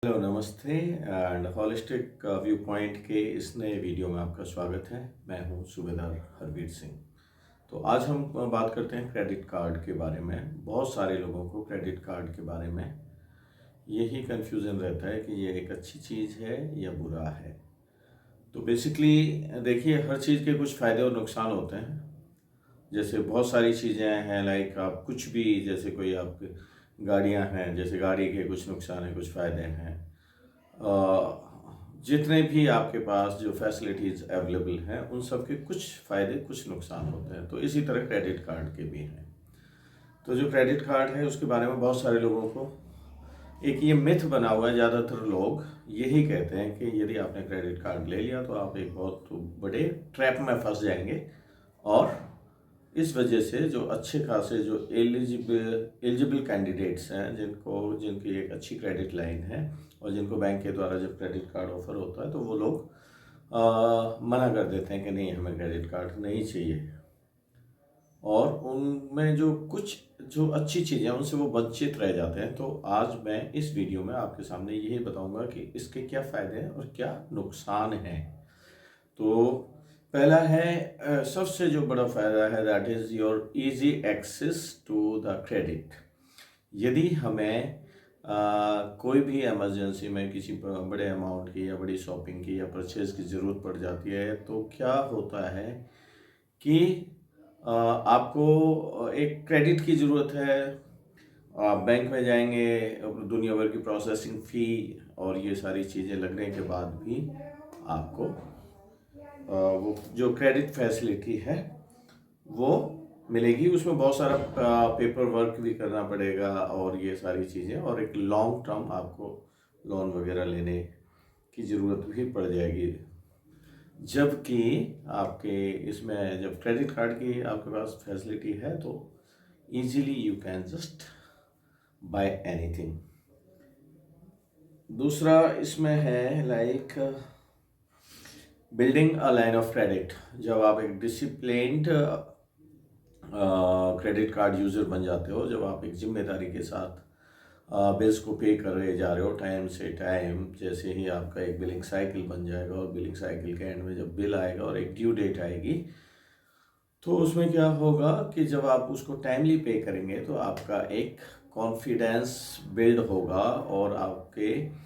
Hello नमस्ते and holistic view point के इस नए वीडियो में आपका स्वागत है। मैं हूं सूबेदार हरवीर सिंह। तो आज हम बात करते हैं क्रेडिट कार्ड के बारे में। बहुत सारे लोगों को क्रेडिट कार्ड के बारे में यही कन्फ्यूज़न रहता है कि ये एक अच्छी चीज़ है या बुरा है। तो बेसिकली देखिए, हर चीज़ के कुछ फ़ायदे और नुकसान होते हैं। जैसे बहुत सारी चीज़ें हैं, लाइक आप कुछ भी, जैसे कोई आप गाड़ियां हैं, जैसे गाड़ी के कुछ नुकसान हैं कुछ फ़ायदे हैं। जितने भी आपके पास जो फैसिलिटीज़ अवेलेबल हैं उन सब के कुछ फ़ायदे कुछ नुकसान होते हैं। तो इसी तरह क्रेडिट कार्ड के भी हैं। तो जो क्रेडिट कार्ड है उसके बारे में बहुत सारे लोगों को एक ये मिथ बना हुआ है। ज़्यादातर लोग यही कहते हैं कि यदि आपने क्रेडिट कार्ड ले लिया तो आप एक बहुत बड़े ट्रैप में फंस जाएंगे, और इस वजह से जो अच्छे खासे जो एलिजिबल कैंडिडेट्स हैं, जिनकी एक अच्छी क्रेडिट लाइन है और जिनको बैंक के द्वारा जब क्रेडिट कार्ड ऑफर होता है तो वो लोग मना कर देते हैं कि नहीं, हमें क्रेडिट कार्ड नहीं चाहिए। और उनमें जो कुछ जो अच्छी चीज़ें हैं उनसे वो वंचित रह जाते हैं। तो आज मैं इस वीडियो में आपके सामने यही बताऊंगा कि इसके क्या फ़ायदे हैं और क्या नुकसान हैं। तो पहला है, सबसे जो बड़ा फ़ायदा है, that is your easy access to the credit. यदि हमें कोई भी इमरजेंसी में किसी बड़े अमाउंट की या बड़ी शॉपिंग की या परचेज़ की ज़रूरत पड़ जाती है तो क्या होता है कि आपको एक क्रेडिट की ज़रूरत है। आप बैंक में जाएंगे, दुनिया भर की प्रोसेसिंग फ़ी और ये सारी चीज़ें लगने के बाद भी आपको वो जो क्रेडिट फैसिलिटी है वो मिलेगी। उसमें बहुत सारा पेपर वर्क भी करना पड़ेगा और ये सारी चीज़ें, और एक लॉन्ग टर्म आपको लोन वगैरह लेने की ज़रूरत भी पड़ जाएगी। जबकि आपके इसमें जब क्रेडिट कार्ड की आपके पास फैसिलिटी है तो easily you can just by anything. दूसरा इसमें है, like building a line of credit. जब आप एक डिसिप्लिन्ड क्रेडिट कार्ड यूज़र बन जाते हो, जब आप एक जिम्मेदारी के साथ बिल्स को पे कर रहे जा रहे हो टाइम से टाइम, जैसे ही आपका एक बिलिंग साइकिल बन जाएगा और बिलिंग साइकिल के एंड में जब बिल आएगा और एक ड्यू डेट आएगी, तो उसमें क्या होगा कि जब आप उसको टाइमली पे करेंगे तो आपका एक कॉन्फिडेंस बिल्ड होगा और आपके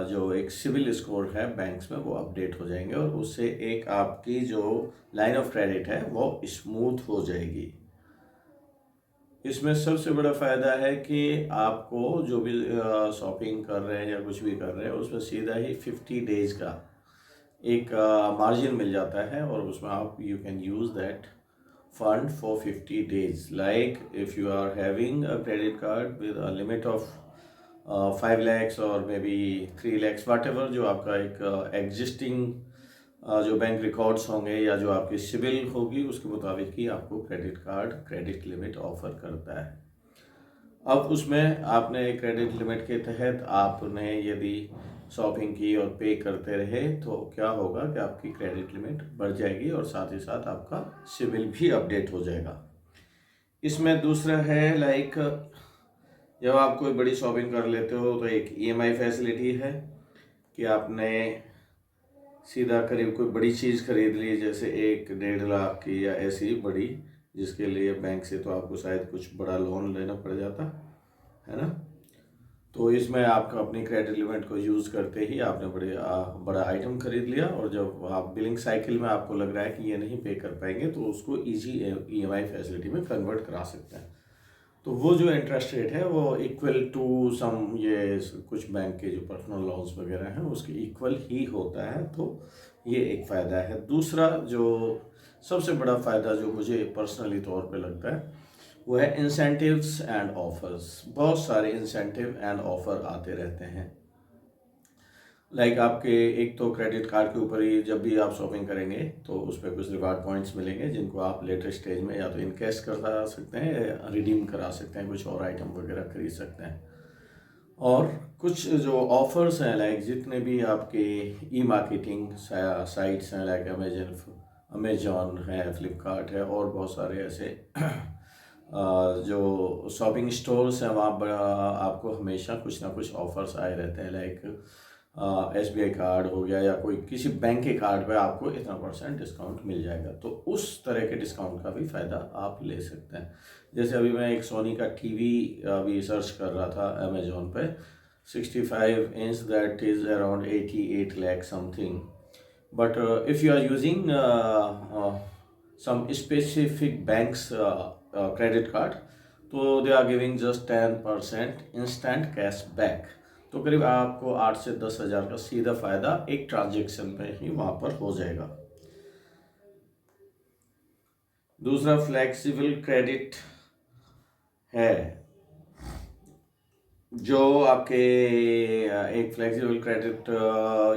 जो एक सिविल स्कोर है बैंक्स में वो अपडेट हो जाएंगे, और उससे एक आपकी जो लाइन ऑफ क्रेडिट है वो स्मूथ हो जाएगी। इसमें सबसे बड़ा फ़ायदा है कि आपको जो भी शॉपिंग कर रहे हैं या कुछ भी कर रहे हैं उसमें सीधा ही 50 डेज का एक मार्जिन मिल जाता है, और उसमें आप you can use that fund for 50 days. Like if you are having a credit card with a limit of 5 lakhs or maybe 3 lakhs, whatever जो आपका एक existing जो बैंक रिकॉर्ड्स होंगे या जो आपकी सिबिल होगी उसके मुताबिक ही आपको credit card credit limit offer करता है। अब उसमें आपने क्रेडिट लिमिट के तहत आपने यदि शॉपिंग की और पे करते रहे तो क्या होगा कि आपकी क्रेडिट लिमिट बढ़ जाएगी और साथ ही साथ आपका सिबिल भी अपडेट हो जाएगा। इसमें दूसरा है, लाइक जब आप कोई बड़ी शॉपिंग कर लेते हो तो एक ईएमआई फैसिलिटी है कि आपने सीधा करीब कोई बड़ी चीज़ खरीद ली, जैसे 1-1.5 लाख की या ऐसी बड़ी, जिसके लिए बैंक से तो आपको शायद कुछ बड़ा लोन लेना पड़ जाता है ना। तो इसमें आपका अपनी क्रेडिट लिमिट को यूज़ करते ही आपने बड़ा आइटम खरीद लिया, और जब आप बिलिंग साइकिल में आपको लग रहा है कि ये नहीं पे कर पाएंगे तो उसको इजी ईएमआई फैसिलिटी में कन्वर्ट करा सकते हैं। तो वो जो इंटरेस्ट रेट है वो इक्वल टू सम, ये कुछ बैंक के जो पर्सनल लोन्स वगैरह हैं उसके इक्वल ही होता है। तो ये एक फ़ायदा है। दूसरा जो सबसे बड़ा फ़ायदा जो मुझे पर्सनली तौर पे लगता है वो है इंसेंटिव्स एंड ऑफर्स। बहुत सारे इंसेंटिव एंड ऑफर आते रहते हैं। लाइक आपके एक तो क्रेडिट कार्ड के ऊपर ही जब भी आप शॉपिंग करेंगे तो उस पर कुछ रिवार्ड पॉइंट्स मिलेंगे, जिनको आप लेटर स्टेज में या तो इनकैश करा सकते हैं या रिडीम करा सकते हैं, कुछ और आइटम वगैरह खरीद सकते हैं। और कुछ जो ऑफर्स हैं, लाइक जितने भी आपके ई मार्केटिंग साइट्स हैं, लाइक अमेजन है, फ्लिपकार्ट है और बहुत सारे ऐसे जो शॉपिंग स्टोर्स हैं वहाँ पर आपको हमेशा कुछ ना कुछ ऑफर्स आए रहते हैं, लाइक SBI कार्ड हो गया या कोई किसी बैंक के कार्ड पे आपको इतना % डिस्काउंट मिल जाएगा। तो उस तरह के डिस्काउंट का भी फ़ायदा आप ले सकते हैं। जैसे अभी मैं एक सोनी का टीवी अभी सर्च कर रहा था अमेजोन पे, 65 inch, that is around 88 lakh something. But if you are using some specific banks credit card, तो they are giving just 10% instant cash back. तो करीब आपको 8 से 10 हज़ार का सीधा फायदा एक ट्रांजेक्शन में ही वहां पर हो जाएगा। दूसरा फ्लेक्सिबल क्रेडिट है, जो आपके एक फ्लेक्सिबल क्रेडिट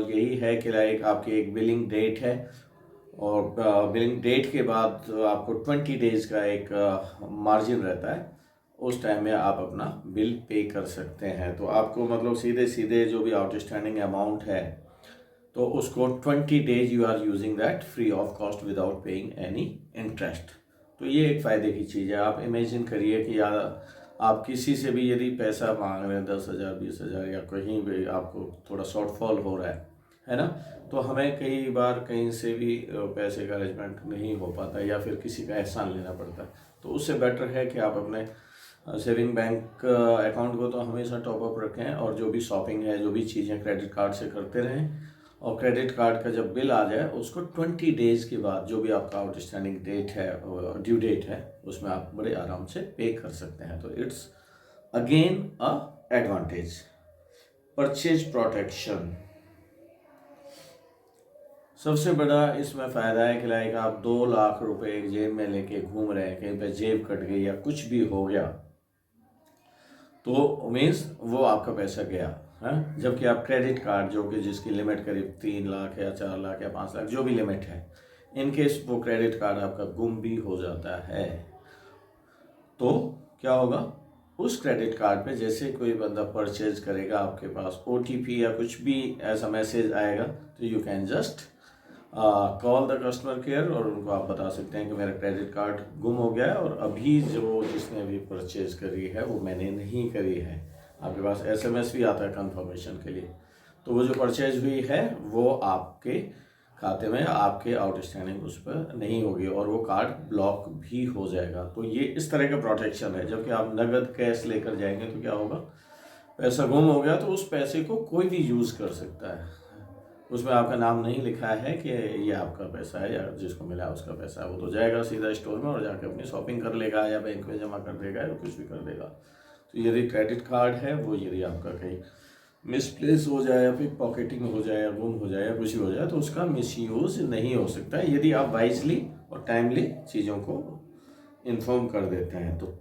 यही है कि लाइक आपकी एक बिलिंग डेट है और बिलिंग डेट के बाद आपको 20 डेज का एक मार्जिन रहता है, उस टाइम में आप अपना बिल पे कर सकते हैं। तो आपको मतलब सीधे सीधे जो भी आउटस्टैंडिंग अमाउंट है तो उसको 20 days you are using that free of cost without paying any interest. तो ये एक फ़ायदे की चीज़ है। आप इमेजिन करिए कि यार आप किसी से भी यदि पैसा मांग रहे हैं 10,000 20,000 या कहीं भी आपको थोड़ा शॉर्टफॉल हो रहा है ना, तो हमें कई बार कहीं से भी पैसे का अरेंजमेंट नहीं हो पाता या फिर किसी का एहसान लेना पड़ता है। तो उससे बेटर है कि आप अपने सेविंग बैंक अकाउंट को तो हमेशा टॉपअप रखें और जो भी शॉपिंग है, जो भी चीज़ें क्रेडिट कार्ड से करते रहें, और क्रेडिट कार्ड का जब बिल आ जाए उसको 20 डेज के बाद जो भी आपका आउटस्टैंडिंग डेट है, ड्यू डेट है, उसमें आप बड़े आराम से पे कर सकते हैं। तो it's again a advantage. Purchase protection, सबसे बड़ा इसमें फ़ायदा है कि लाइक आप 2 लाख रुपए एक जेब में लेके घूम रहे हैं, कहीं पे जेब कट गई या कुछ भी हो गया तो मीन्स वो आपका पैसा गया है। जबकि आप क्रेडिट कार्ड जो कि जिसकी लिमिट करीब 3 लाख या 4 लाख या 5 लाख जो भी लिमिट है, इन केस वो क्रेडिट कार्ड आपका गुम भी हो जाता है तो क्या होगा, उस क्रेडिट कार्ड पे जैसे कोई बंदा परचेज करेगा आपके पास OTP या कुछ भी ऐसा मैसेज आएगा तो you can just call the customer care और उनको आप बता सकते हैं कि मेरा क्रेडिट कार्ड गुम हो गया है और अभी जो जिसने भी परचेज करी है वो मैंने नहीं करी है। आपके पास SMS भी आता है कंफर्मेशन के लिए। तो वो जो परचेज हुई है वो आपके खाते में आपके आउटस्टैंडिंग उस पर नहीं होगी और वो कार्ड ब्लॉक भी हो जाएगा। तो ये इस तरह का प्रोटेक्शन है। जबकि आप नगद कैश लेकर जाएंगे तो क्या होगा, पैसा गुम हो गया तो उस पैसे को कोई भी यूज़ कर सकता है। उसमें आपका नाम नहीं लिखा है कि ये आपका पैसा है या जिसको मिला उसका पैसा है, वो तो जाएगा सीधा स्टोर में और जाके अपनी शॉपिंग कर लेगा या बैंक में जमा कर देगा या कुछ भी कर देगा। तो यदि क्रेडिट कार्ड है वो यदि आपका कहीं मिसप्लेस हो जाए या फिर पॉकेटिंग हो जाए या गुम हो जाए या कुछ भी हो जाए तो उसका मिसयूज़ नहीं हो सकता है यदि आप वाइजली और टाइमली चीज़ों को इन्फॉर्म कर देते हैं। तो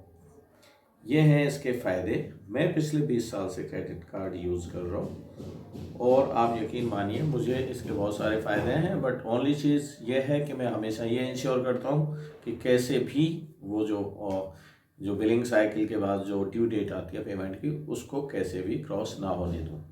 ये हैं इसके फ़ायदे। मैं पिछले 20 साल से क्रेडिट कार्ड यूज़ कर रहा हूँ और आप यकीन मानिए मुझे इसके बहुत सारे फ़ायदे हैं, बट ओनली चीज़ ये है कि मैं हमेशा ये इंश्योर करता हूँ कि कैसे भी वो जो बिलिंग साइकिल के बाद जो ड्यू डेट आती है पेमेंट की उसको कैसे भी क्रॉस ना होने दूँ।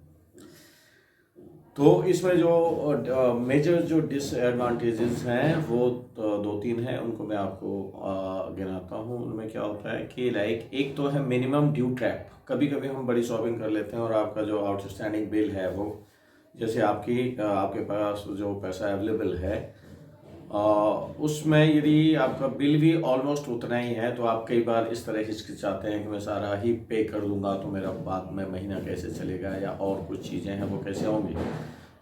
तो इसमें जो मेजर जो डिसएडवांटेजेस हैं वो 2-3 हैं, उनको मैं आपको गिनाता हूँ। उनमें क्या होता है कि लाइक एक तो है मिनिमम ड्यू ट्रैप। कभी कभी हम बड़ी शॉपिंग कर लेते हैं और आपका जो आउटस्टैंडिंग बिल है वो जैसे आपके पास जो पैसा अवेलेबल है उसमें यदि आपका बिल भी ऑलमोस्ट उतना ही है तो आप कई बार इस तरह हिचकिचाते हैं कि मैं सारा ही पे कर दूंगा तो मेरा बाद में महीना कैसे चलेगा या और कुछ चीज़ें हैं वो कैसे होंगी।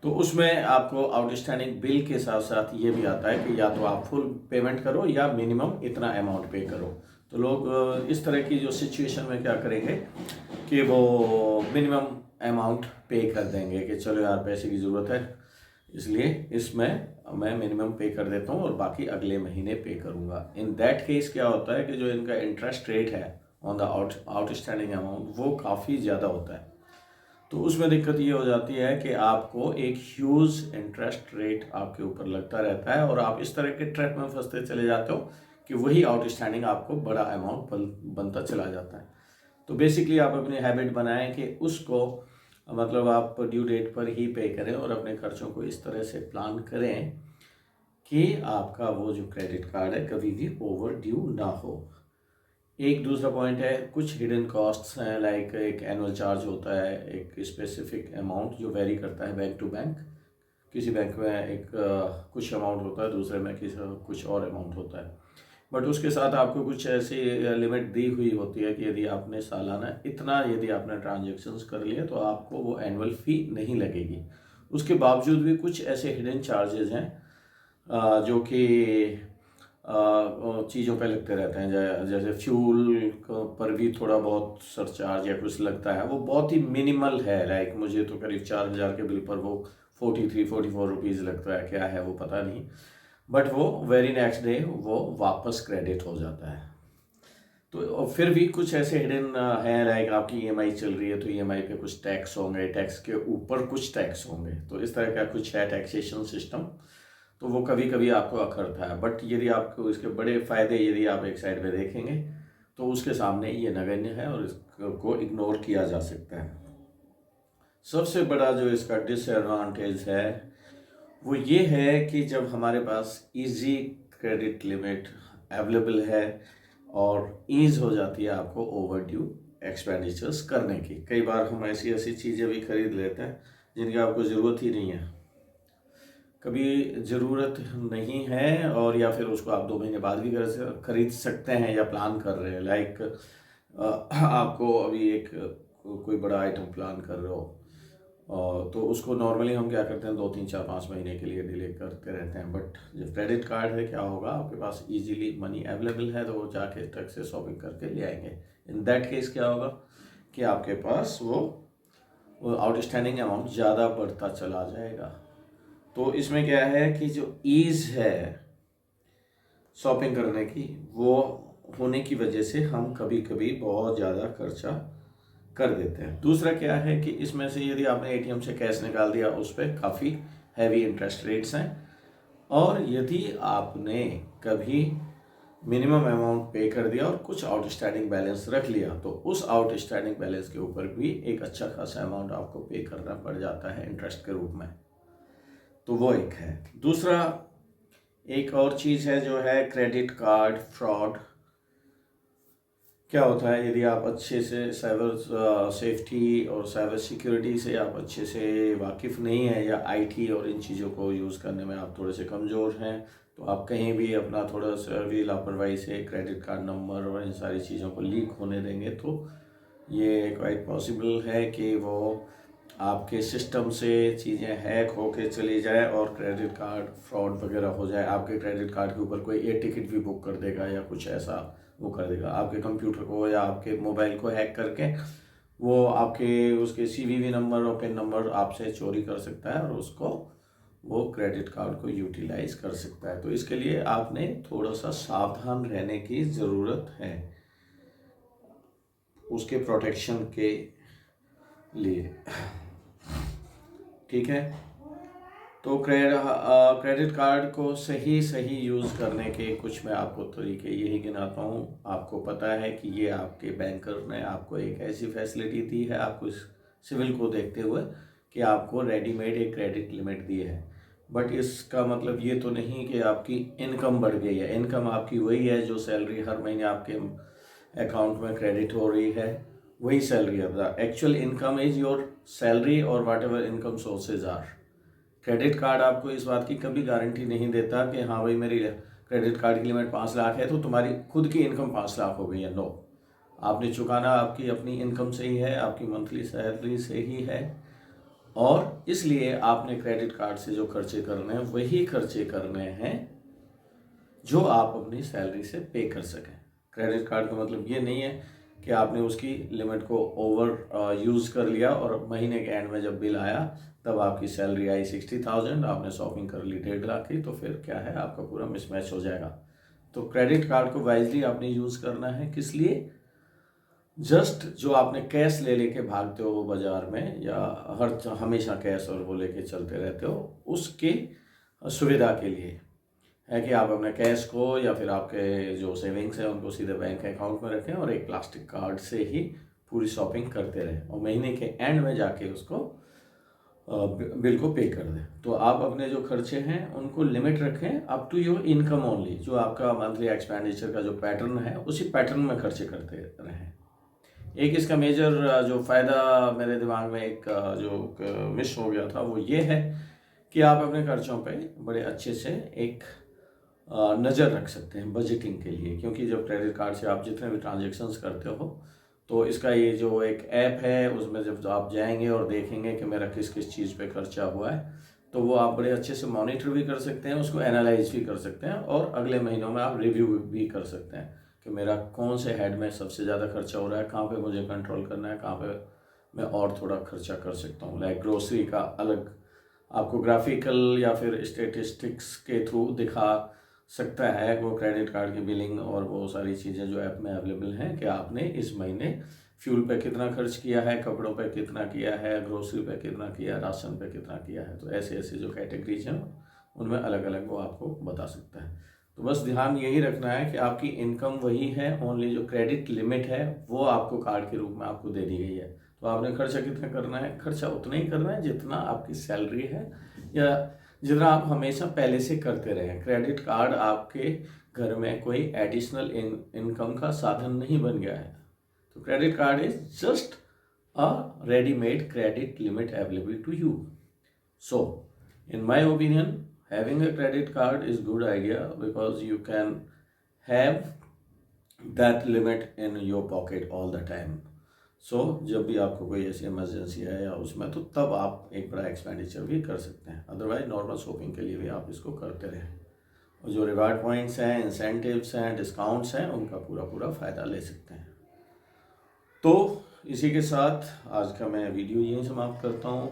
तो उसमें आपको आउटस्टैंडिंग बिल के साथ साथ ये भी आता है कि या तो आप फुल पेमेंट करो या मिनिमम इतना अमाउंट पे करो। तो लोग इस तरह की जो सिचुएशन में क्या करेंगे कि वो मिनिमम अमाउंट पे कर देंगे कि चलो यार पैसे की ज़रूरत है इसलिए इसमें मैं मिनिमम पे कर देता हूँ और बाकी अगले महीने पे करूँगा। इन दैट केस क्या होता है कि जो इनका इंटरेस्ट रेट है ऑन द आउटस्टैंडिंग अमाउंट वो काफ़ी ज़्यादा होता है। तो उसमें दिक्कत ये हो जाती है कि आपको एक ह्यूज इंटरेस्ट रेट आपके ऊपर लगता रहता है और आप इस तरह के ट्रैप में फंसते चले जाते हो कि वही आउटस्टैंडिंग आपको बड़ा अमाउंट बनता चला जाता है। तो बेसिकली आप अपनी हैबिट बनाएं कि उसको मतलब आप ड्यू डेट पर ही पे करें और अपने खर्चों को इस तरह से प्लान करें कि आपका वो जो क्रेडिट कार्ड है कभी भी ओवर ड्यू ना हो। एक दूसरा पॉइंट है, कुछ हिडन कॉस्ट्स हैं, लाइक एक एनुअल चार्ज होता है, एक स्पेसिफिक अमाउंट जो वेरी करता है बैंक टू बैंक। किसी बैंक में एक कुछ अमाउंट होता है, दूसरे में किसी कुछ और अमाउंट होता है। बट उसके साथ आपको कुछ ऐसी लिमिट दी हुई होती है कि यदि आपने सालाना इतना यदि आपने ट्रांजेक्शन्स कर लिए तो आपको वो एनुअल फ़ी नहीं लगेगी। उसके बावजूद भी कुछ ऐसे हिडन चार्जेस हैं जो कि चीज़ों पे लगते रहते हैं, जैसे फ्यूल पर भी थोड़ा बहुत सरचार्ज या कुछ लगता है। वो बहुत ही मिनिमल है, लाइक मुझे तो करीब 4,000 के बिल पर वो 43-44 रुपीज़ लगता है, क्या है वो पता नहीं। बट वो वेरी नेक्स्ट डे वो वापस क्रेडिट हो जाता है। तो फिर भी कुछ ऐसे हिडन हैं, लाइक आपकी ईएमआई चल रही है तो ईएमआई पे कुछ टैक्स होंगे, टैक्स के ऊपर कुछ टैक्स होंगे, तो इस तरह का कुछ है टैक्सेशन सिस्टम। तो वो कभी कभी आपको अखरता है, बट यदि आपको इसके बड़े फ़ायदे यदि आप एक साइड में देखेंगे तो उसके सामने ये नगण्य है और इसको इग्नोर किया जा सकता है। सबसे बड़ा जो इसका डिसएडवांटेज है वो ये है कि जब हमारे पास इजी क्रेडिट लिमिट अवेलेबल है और ईज़ हो जाती है आपको ओवर ड्यू एक्सपेंडिचर्स करने की। कई बार हम ऐसी ऐसी चीज़ें भी खरीद लेते हैं जिनकी आपको ज़रूरत ही नहीं है, कभी ज़रूरत नहीं है, और या फिर उसको आप 2 महीने बाद भी खरीद सकते हैं या प्लान कर रहे हैं। लाइक आपको अभी एक कोई बड़ा आइटम प्लान कर रहे हो, तो उसको नॉर्मली हम क्या करते हैं 2, 3, 4, 5 महीने के लिए डिले करते रहते हैं। बट जब क्रेडिट कार्ड है क्या होगा, आपके पास इजीली मनी अवेलेबल है तो वो जाके टक से शॉपिंग करके ले आएंगे। इन दैट केस क्या होगा कि आपके पास वो आउटस्टैंडिंग अमाउंट ज़्यादा बढ़ता चला जाएगा। तो इसमें क्या है कि जो ईज़ है शॉपिंग करने की वो होने की वजह से हम कभी कभी बहुत ज़्यादा खर्चा कर देते हैं। दूसरा क्या है कि इसमें से यदि आपने एटीएम से कैश निकाल दिया उस पर काफ़ी हैवी इंटरेस्ट रेट्स हैं, और यदि आपने कभी मिनिमम अमाउंट पे कर दिया और कुछ आउटस्टैंडिंग बैलेंस रख लिया तो उस आउटस्टैंडिंग बैलेंस के ऊपर भी एक अच्छा खासा अमाउंट आपको पे करना पड़ जाता है इंटरेस्ट के रूप में। तो वो एक है। दूसरा एक और चीज़ है जो है क्रेडिट कार्ड फ्रॉड। क्या होता है, यदि आप अच्छे से साइबर सेफ्टी और साइबर सिक्योरिटी से आप अच्छे से वाकिफ़ नहीं हैं, या आईटी और इन चीज़ों को यूज़ करने में आप थोड़े से कमज़ोर हैं, तो आप कहीं भी अपना थोड़ा सा भी लापरवाही से क्रेडिट कार्ड नंबर और इन सारी चीज़ों को लीक होने देंगे तो ये क्वाइट पॉसिबल है कि वो आपके सिस्टम से चीज़ें हैक होके चली जाए और क्रेडिट कार्ड फ्रॉड वगैरह हो जाए। आपके क्रेडिट कार्ड के ऊपर कोई एयर टिकट भी बुक कर देगा या कुछ ऐसा वो कर देगा, आपके कंप्यूटर को या आपके मोबाइल को हैक करके वो आपके उसके सीवीवी नंबर और पिन नंबर आपसे चोरी कर सकता है और उसको वो क्रेडिट कार्ड को यूटिलाइज कर सकता है। तो इसके लिए आपने थोड़ा सा सावधान रहने की ज़रूरत है उसके प्रोटेक्शन के लिए। ठीक है, तो क्रेडिट कार्ड को सही यूज़ करने के कुछ मैं आपको तरीके यही गिनाता हूँ। आपको पता है कि ये आपके बैंकर ने आपको एक ऐसी फैसिलिटी दी है, आपको इस सिविल को देखते हुए, कि आपको रेडीमेड एक क्रेडिट लिमिट दी है। बट इसका मतलब ये तो नहीं कि आपकी इनकम बढ़ गई है। इनकम आपकी वही है जो सैलरी हर महीने आपके अकाउंट में क्रेडिट हो रही है, वही सैलरी है। The actual income is your salary और whatever income sources are. Credit card आपको इस बात की कभी गारंटी नहीं देता कि हाँ भाई मेरी क्रेडिट कार्ड की लिमिट 5 लाख है तो तुम्हारी खुद की इनकम 5 लाख हो गई है। नो, आपने चुकाना आपकी अपनी इनकम से ही है, आपकी मंथली सैलरी से ही है, और इसलिए आपने क्रेडिट कार्ड से जो खर्चे करने हैं वही खर्चे करने हैं जो आप अपनी सैलरी से पे कर सकें। क्रेडिट कार्ड का मतलब ये नहीं है कि आपने उसकी लिमिट को ओवर यूज़ कर लिया और महीने के एंड में जब बिल आया तब आपकी सैलरी आई 60,000, आपने शॉपिंग कर ली 1.5 लाख की, तो फिर क्या है आपका पूरा मिसमैच हो जाएगा। तो क्रेडिट कार्ड को वाइजली आपने यूज़ करना है। किस लिए? जस्ट जो आपने कैश ले लेके भागते हो बाज़ार में या हमेशा कैश और वो लेके चलते रहते हो, उसके सुविधा के लिए है कि आप अपने कैश को या फिर आपके जो सेविंग्स हैं उनको सीधे बैंक अकाउंट में रखें और एक प्लास्टिक कार्ड से ही पूरी शॉपिंग करते रहें और महीने के एंड में जाके उसको बिल को पे कर दें। तो आप अपने जो खर्चे हैं उनको लिमिट रखें up to your income only. जो आपका मंथली एक्सपेंडिचर का जो पैटर्न है उसी पैटर्न में खर्चे करते रहें। एक इसका मेजर जो फ़ायदा मेरे दिमाग में एक जो मिस हो गया था वो ये है कि आप अपने खर्चों पे बड़े अच्छे से एक नज़र रख सकते हैं बजटिंग के लिए। क्योंकि जब क्रेडिट कार्ड से आप जितने भी ट्रांजेक्शन्स करते हो तो इसका ये जो एक ऐप है उसमें जब आप जाएंगे और देखेंगे कि मेरा किस किस चीज़ पे खर्चा हुआ है तो वो आप बड़े अच्छे से मॉनिटर भी कर सकते हैं, उसको एनालाइज भी कर सकते हैं और अगले महीनों में आप रिव्यू भी कर सकते हैं कि मेरा कौन से हेड में सबसे ज़्यादा खर्चा हो रहा है, कहाँ पे मुझे कंट्रोल करना है, कहाँ पे मैं और थोड़ा खर्चा कर सकता हूँ। लाइक ग्रोसरी का अलग आपको ग्राफिकल या फिर स्टेटिस्टिक्स के थ्रू दिखा सकता है वो क्रेडिट कार्ड की बिलिंग और वो सारी चीज़ें जो ऐप में अवेलेबल हैं कि आपने इस महीने फ्यूल पे कितना खर्च किया है, कपड़ों पे कितना किया है, ग्रोसरी पे कितना किया है, राशन पे कितना किया है। तो ऐसे ऐसे जो कैटेगरीज हैं उनमें अलग अलग वो आपको बता सकता है। तो बस ध्यान यही रखना है कि आपकी इनकम वही है, ओनली जो क्रेडिट लिमिट है वो आपको कार्ड के रूप में आपको दे दी गई है। तो आपने खर्चा कितना करना है, खर्चा उतना ही करना है जितना आपकी सैलरी है या जितना आप हमेशा पहले से करते रहे। क्रेडिट कार्ड आपके घर में कोई एडिशनल इनकम का साधन नहीं बन गया है। तो credit card is just a readymade credit limit available to you. So in my opinion, having a credit card is good idea because you can have that limit in your pocket all the time. So जब भी आपको कोई ऐसी emergency है या उसमें तो तब आप एक बड़ा एक्सपेंडिचर भी कर सकते हैं, अदरवाइज नॉर्मल शॉपिंग के लिए भी आप इसको करते रहें। और जो रिवार्ड पॉइंट्स हैं, इंसेंटिव्स हैं, डिस्काउंट्स हैं, उनका पूरा पूरा फ़ायदा ले सकते हैं। तो इसी के साथ आज का मैं वीडियो यहीं समाप्त करता हूँ।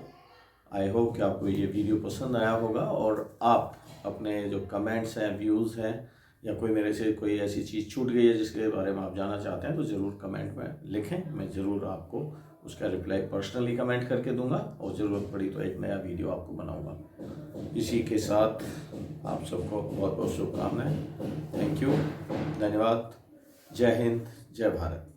आई होप कि आपको ये वीडियो पसंद आया होगा और आप अपने जो कमेंट्स हैं, व्यूज़ हैं या कोई मेरे से कोई ऐसी चीज़ छूट गई है जिसके बारे में आप जानना चाहते हैं तो ज़रूर कमेंट में लिखें। मैं ज़रूर आपको उसका रिप्लाई पर्सनली कमेंट करके दूंगा और ज़रूरत पड़ी तो एक नया वीडियो आपको बनाऊंगा। इसी के साथ आप सबको बहुत बहुत शुभकामनाएं। थैंक यू, धन्यवाद। जय हिंद, जय भारत।